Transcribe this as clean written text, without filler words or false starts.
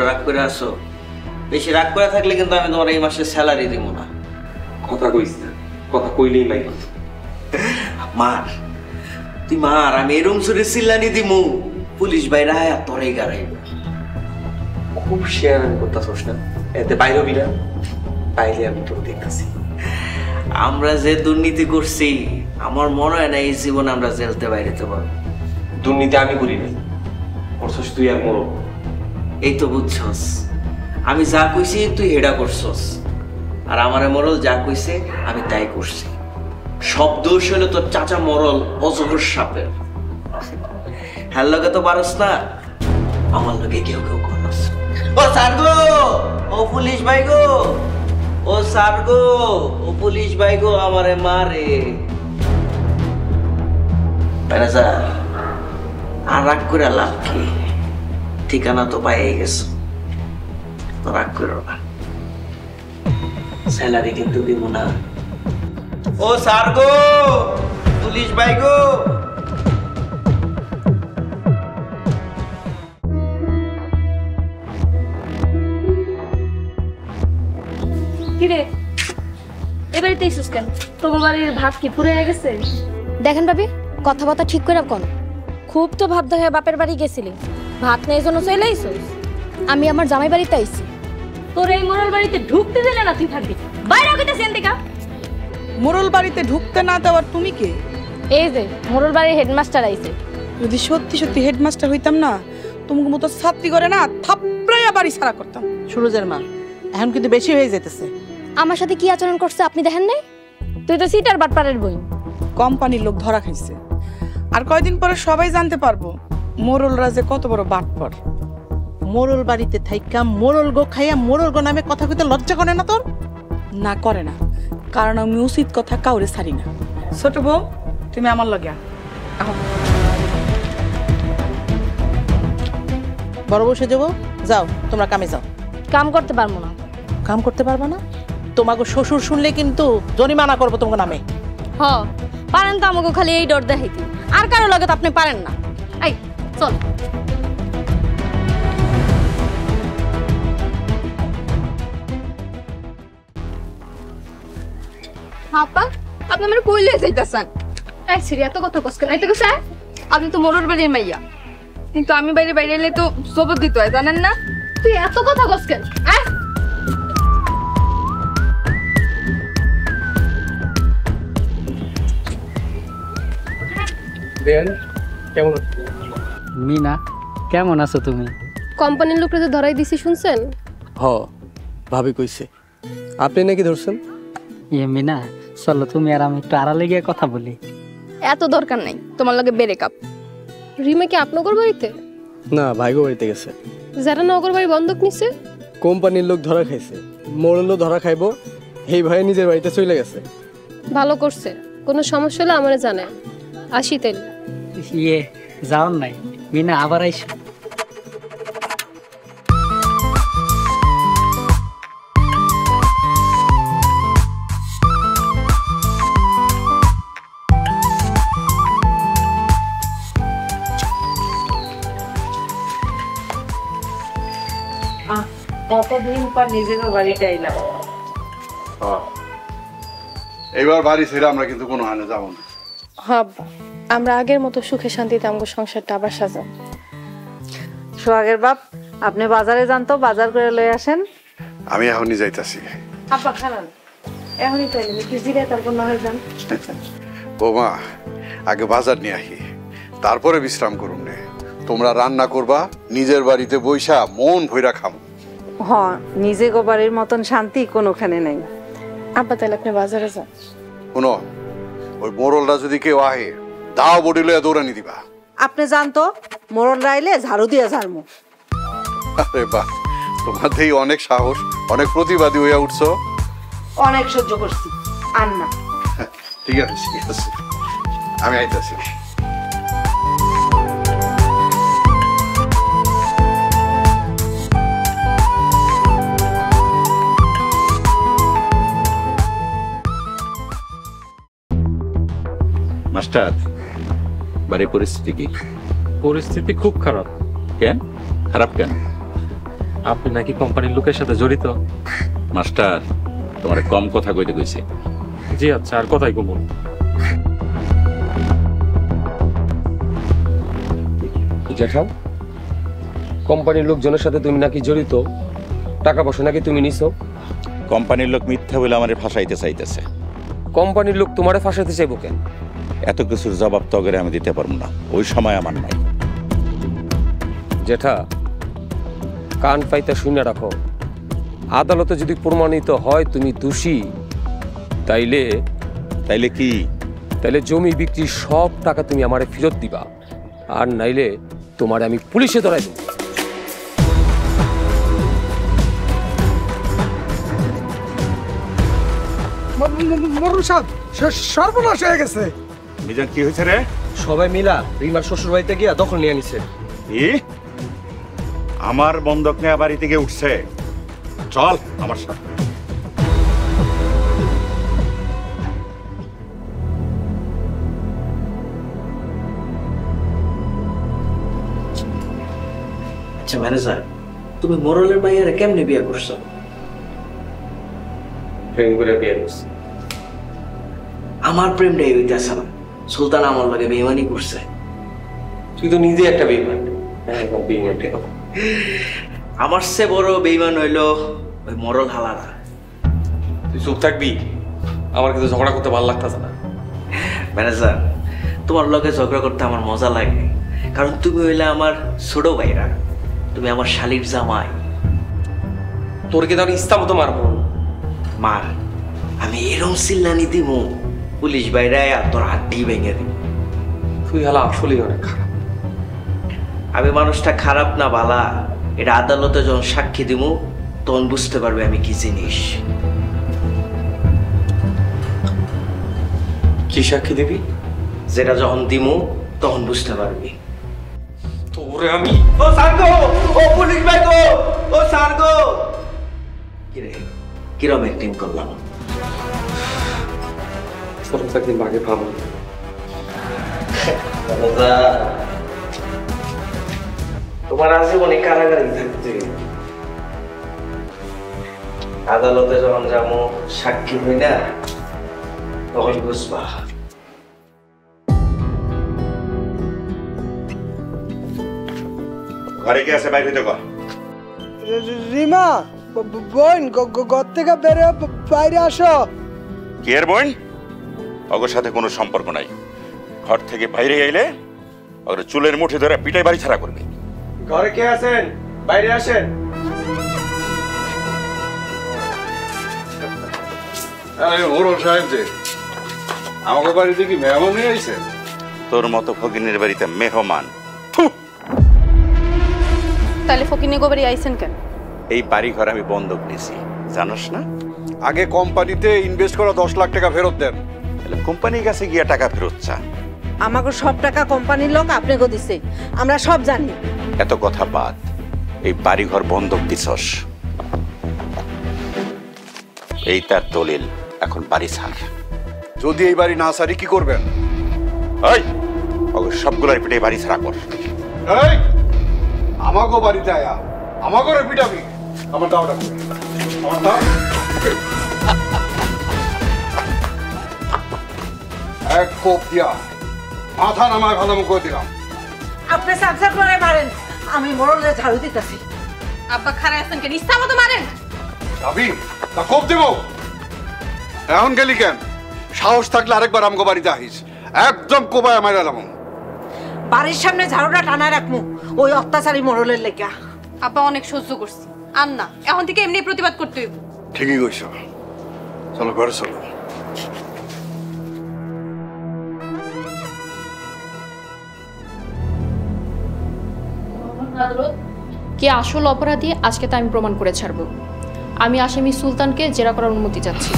রাগ করে আসো, বেশি রাগ করে থাকলে কিন্তু আমি তোমার এই মাসে স্যালারি দিব না। কথা কইস না, কথা কইলেই নাই। মার, তুই মার, আমি এরম সুরে চিল্লানি দিমু, পুলিশ বাইরে আয়া তোরে গাড়াইব। খুব শেয়ার করতেছস না, এতে বাইরে হবি না, পাইলে আমি তোর দেখতেছি। আমরা যে দুর্নীতি করছি আমার মনে হয় না এই জীবনে আমরা জেলতে বাইরেতে পারবো। দুর্নীতি আমি করি নাই, করছস তুই আর মোর। এই তো বুঝছস, আমি যা কইছি তুই হেডা করছস, আর আমারে মরল যা কইছে আমি তাই করছি। সব দোষ হলো তোর চাচা মরল অজগর সাপের। হ্যার লগে তো পারস না, আমার লগে কেউ কেউ করস। ও স্যার গো, ও পুলিশ ভাই গো, ও স্যার গো, ও পুলিশ ভাই গো, আমারে মারে। ম্যানেজার, আর রাগ করে লাভ কি? ঠিকানা তো পাই গেছো, তো রাগ করো না, স্যালারি কিন্তু দিব না। ও স্যার গো, পুলিশ ভাই গো। কিরে এবারে এসেছিস কেন? তোমার বাড়ির ভাত কি পুড়ে গেছে? দেখেন ভাবি, কথাবার্তা ঠিক করে কোন। খুব তো ভাব দেখে বাপের বাড়ি গেছিলি, ভাত নেই জন্য চলে আইছিস। আমি আমার জামাই বাড়িতে আইছি। তোর এই মোড়ল বাড়িতে ঢুকতে দিলে না, তুই থাকবি বাইরে হইতে সেন্তিকা। মোড়ল বাড়িতে ঢুকতে না দেওয়ার তুমি কে? এই যে মোড়ল বাড়ির হেডমাস্টার আইছে। যদি সত্যি সত্যি হেডমাস্টার হইতাম না, তোমাকে মতো ছাত্রী করে না থাপড়াইয়া বাড়ি ছাড়া করতাম। সুরজের মা, এখন কিন্তু বেশি হয়ে যেতেছে। আমার সাথে কি আচরণ করছে আপনি দেখেন নাই? তুই তো সিটার বাটপাড়ের বই। কোম্পানির লোক ধরা খাইছে, আর কয়দিন পরে সবাই জানতে পারবো মোড়লরা যে কত বড় বাটপার। মোড়ল বাড়িতে থাইকা মোড়ল গো খাইয়া মোড়ল গো নামে কথা কইতে লজ্জা করে না তোর? না করে না, কারণ আমি উচিত কথা কাউরে ছাড়ি না। ছোট বউ, তুমি আমার লগে আহো। বড় বসে যাবো, যাও তোমরা কামে যাও। কাম করতে পারবো না। কাম করতে পারবা না? তোমাকে শ্বশুর শুনলে কিন্তু জরিমানা করবো তোমাকে নামে। হ পারেন তো, আমাকে খালি এই ডর দেখাইতে, আর কারো লাগে তো আপনি পারেন না। এই চল। আপা, আপনি আমার কইলে যাইতাছেন? এই সিরি এত কথা কষ্ট নাই তো স্যার। আপনি তো মোড়ল বাড়ির মাইয়া, কিন্তু আমি বাইরে বাইরে এলে তো জবাব দিতে হয়, জানেন না? তুই এত কথা কষ্ট কেন? কেমন মিনা, কেমন আছো তুমি? কোম্পানির লোকরা যে ধরাই দিছি শুনছেন? হ, ভাবি কইছে। আপনি নাকি ধরছেন? মিনা, চলো তুমি আর আমি একটু আড়ালে গিয়ে কথা বলি। এত দরকার নাই তোমার লগে ব্রেকআপ। রিমা কি আপনার বাড়িতে? না, ভাইগো বাড়িতে গেছে। যারা নগর বাড়ি বন্ধক নিছে, কোম্পানির লোক ধরা খাইছে, মোড়লও ধরা খাইবো, এই ভাই নিজের বাড়িতে চলে গেছে। ভালো করছে। কোনো সমস্যা হলে আমারে জানায়। আসি তেল। যাও নাই মিনা, আবার আইসো। কতদিন পর নিজের বাড়িতে আইলাম। এবার বাড়ি ছেড়ে আমরা কিন্তু কোনো হানে যাবো না। হ্যাঁ, আমরা আগের মতো সুখে শান্তিতে আমগো সংসারটা আবার সাজাম। সোহাগের বাপ, আপনি বাজারে যান তো, বাজার করে লয়ে আসেন। আমি এখনই যাইতাছি। আপা খানান এখনই তো এলেন, একটু জিরে তারপর না হয়ে যান। বৌমা, আগে বাজার নিয়ে আসি, তারপরে বিশ্রাম করুন নে। তোমরা রান্না করবা, নিজের বাড়িতে বইসা মন ভইরা খাম। হ্যাঁ, নিজে গো বাড়ির মতন শান্তি কোনোখানে নাই। আপা তাহলে আপনি বাজারে যান। শোনো, ওই মোড়লরা যদি কেউ আহে, দাও বডি লইয়া দৌড়ানি দিবা। আপনি যান তো, মোড়ল রাইলে ঝাড়ু দিয়ে ঝাড়মু। আরে বাহ, তোমাদের অনেক সাহস, অনেক প্রতিবাদী হইয়া উঠছো। অনেক সহ্য করছি, আর না। ঠিক আছে, ঠিক আছে, আমি আইতাছি। মাস্টার, বাড়ির পরিস্থিতি কি? পরিস্থিতি খুব খারাপ। কেন খারাপ কেন? আপনি নাকি কোম্পানির লোকের সাথে জড়িত? মাস্টার তোমার কম কথা কইতে কইছে। জি আচ্ছা, আর কথাই কমন। জ্যাঠা, কোম্পানির লোকজনের সাথে তুমি নাকি জড়িত, টাকা পয়সা নাকি তুমি নিছো? কোম্পানির লোক মিথ্যা বলে আমারে ফাঁসাইতে চাইতেছে। কোম্পানির লোক তোমারে ফাঁসাইতে চাইবো কেন? এত কিছুর জবাব তো আমি দিতে পারবো না, ওই সময় আমার নাই। জ্যাঠা, কান পাইতা শুনে রাখো, আদালতে যদি প্রমাণিত হয় তুমি দোষী, তাইলে কি? তাইলে জমি বিক্রি সব টাকা তুমি আমারে ফেরত দিবা, আর নাইলে তোমারে আমি পুলিশে ধরাই দেব। সর্বনাশ হয়ে গেছে। মিজান, কি হয়েছে রে? সবাই মিলা রিমার শ্বশুর বাড়িতে গিয়া দখল নিয়ে নিছে। আমার বন্ধক নেওয়া বাড়ি থেকে উঠছে। চল আমার সাথে। আচ্ছা ম্যানেজার, তুমি মোরলের মাইয়ারে কেমনে বিয়ে করছো? প্রেম করে বিয়ে করছে। আমার প্রেমটাই হইতেছে না, সুলতান আমার লগে বেইমানি করছে। তুই তো নিজে একটা বেইমান। আমার চেয়ে বড় বেইমান হইলো ওই মোরল হালারা। তুই চুপ থাকবি, আমার কিন্তু ঝগড়া করতে ভালো লাগতেছে না। ম্যানেজার, তোমার লগে ঝগড়া করতে আমার মজা লাগে, কারণ তুমি হইলে আমার ছোট ভাইরা, তুমি আমার শালির জামাই। তোর কি তাহলে ইচ্ছা মতো মারবো? মার, আমি এরম চিল্লানি দিমু পুলিশ বাইরে আর তোর হাড্ডি ভেঙে দিব। তুই হালা আসলেই অনেক খারাপ। আমি মানুষটা খারাপ না বালা, এটা আদালতে যখন সাক্ষী দিমু তখন বুঝতে পারবে আমি কি জিনিস। কি সাক্ষী দিবি? যেটা যখন দিমু তখন বুঝতে পারবি। তোরে আমি ও সার্গো, ও পুলিশ ভাই গো, ও সার্গো। কিরে, কিরম অ্যাক্টিং করলাম? সরম একদিন আগে ভাবো। তোমার আজীবনে কারাগারে থাকতে, আদালতে যখন যাবো সাক্ষী হই না তখন বুঝবা। ঘরে কি আছে বাইরে দেখো। রিমা, বোন ঘর থেকে বেরো, বাইরে আসো। কি এর বোন? ওর সাথে কোনো সম্পর্ক নাই। ঘর থেকে বাইরে আইলে ওর চুলের মুঠি ধরে পিটাই বাড়ি ছাড়া করবে। ঘরে কে আছেন? বাইরে আসেন। মোরল সাহেব যে আমাকে বাড়িতে কি মেহমান নিয়ে আইছে? তোর মতো ফকিনের বাড়িতে মেহমান? তাহলে ফকিনি গোবরি আইছেন কেন? এই বাড়ি ঘর আমি বন্ধক নিছি, জানোস না? আগে কোম্পানিতে ইনভেস্ট করা 10 লাখ টাকা ফেরত দেন। তাহলে কোম্পানির কাছে গিয়া টাকা ফেরত চা। আমাকে সব টাকা কোম্পানির লোক আপনাকে দিছে, আমরা সব জানি। এত কথা বাদ, এই বাড়ি ঘর বন্ধক দিছস, এই তার দলিল। এখন বাড়ি ছাড়। যদি এই বাড়ি না সারি কি করবেন? এই সবগুলোর পিঠে বাড়ি ছাড়া কর। এই আমাগো বাড়িতে আয়া আমাগো রে পিটাবি? আমার দাওটা কই? আমার দাও। এক কোপ দিয়া মাথা নামায় ভালো মুখ দিলাম। আপনি সাবসাব করে মারেন, আমি মোরলে ঝাড়ু দিতেছি। আব্বা খারাপ আছেন কেন? ইচ্ছা মতো মারেন। যাবি তা কোপ দেব। এখন গেলি কেন? সাহস থাকলে আরেকবার আমগো বাড়িতে আহিস, একদম কোপায় আমার এলাম। বাড়ির সামনে ঝাড়ুটা টানায় রাখবো ওই অত্যাচারী মোরলের লেগা। আব্বা অনেক সহ্য করছি, আর না, এখন থেকে এমনি প্রতিবাদ করতে হইব। ঠিকই কইছ, চলো ঘরে চলো। কে আসল অপরাধী আজকে তা আমি প্রমাণ করে ছাড়ব। আমি আসামি সুলতানকে জেরা করার অনুমতি চাচ্ছি।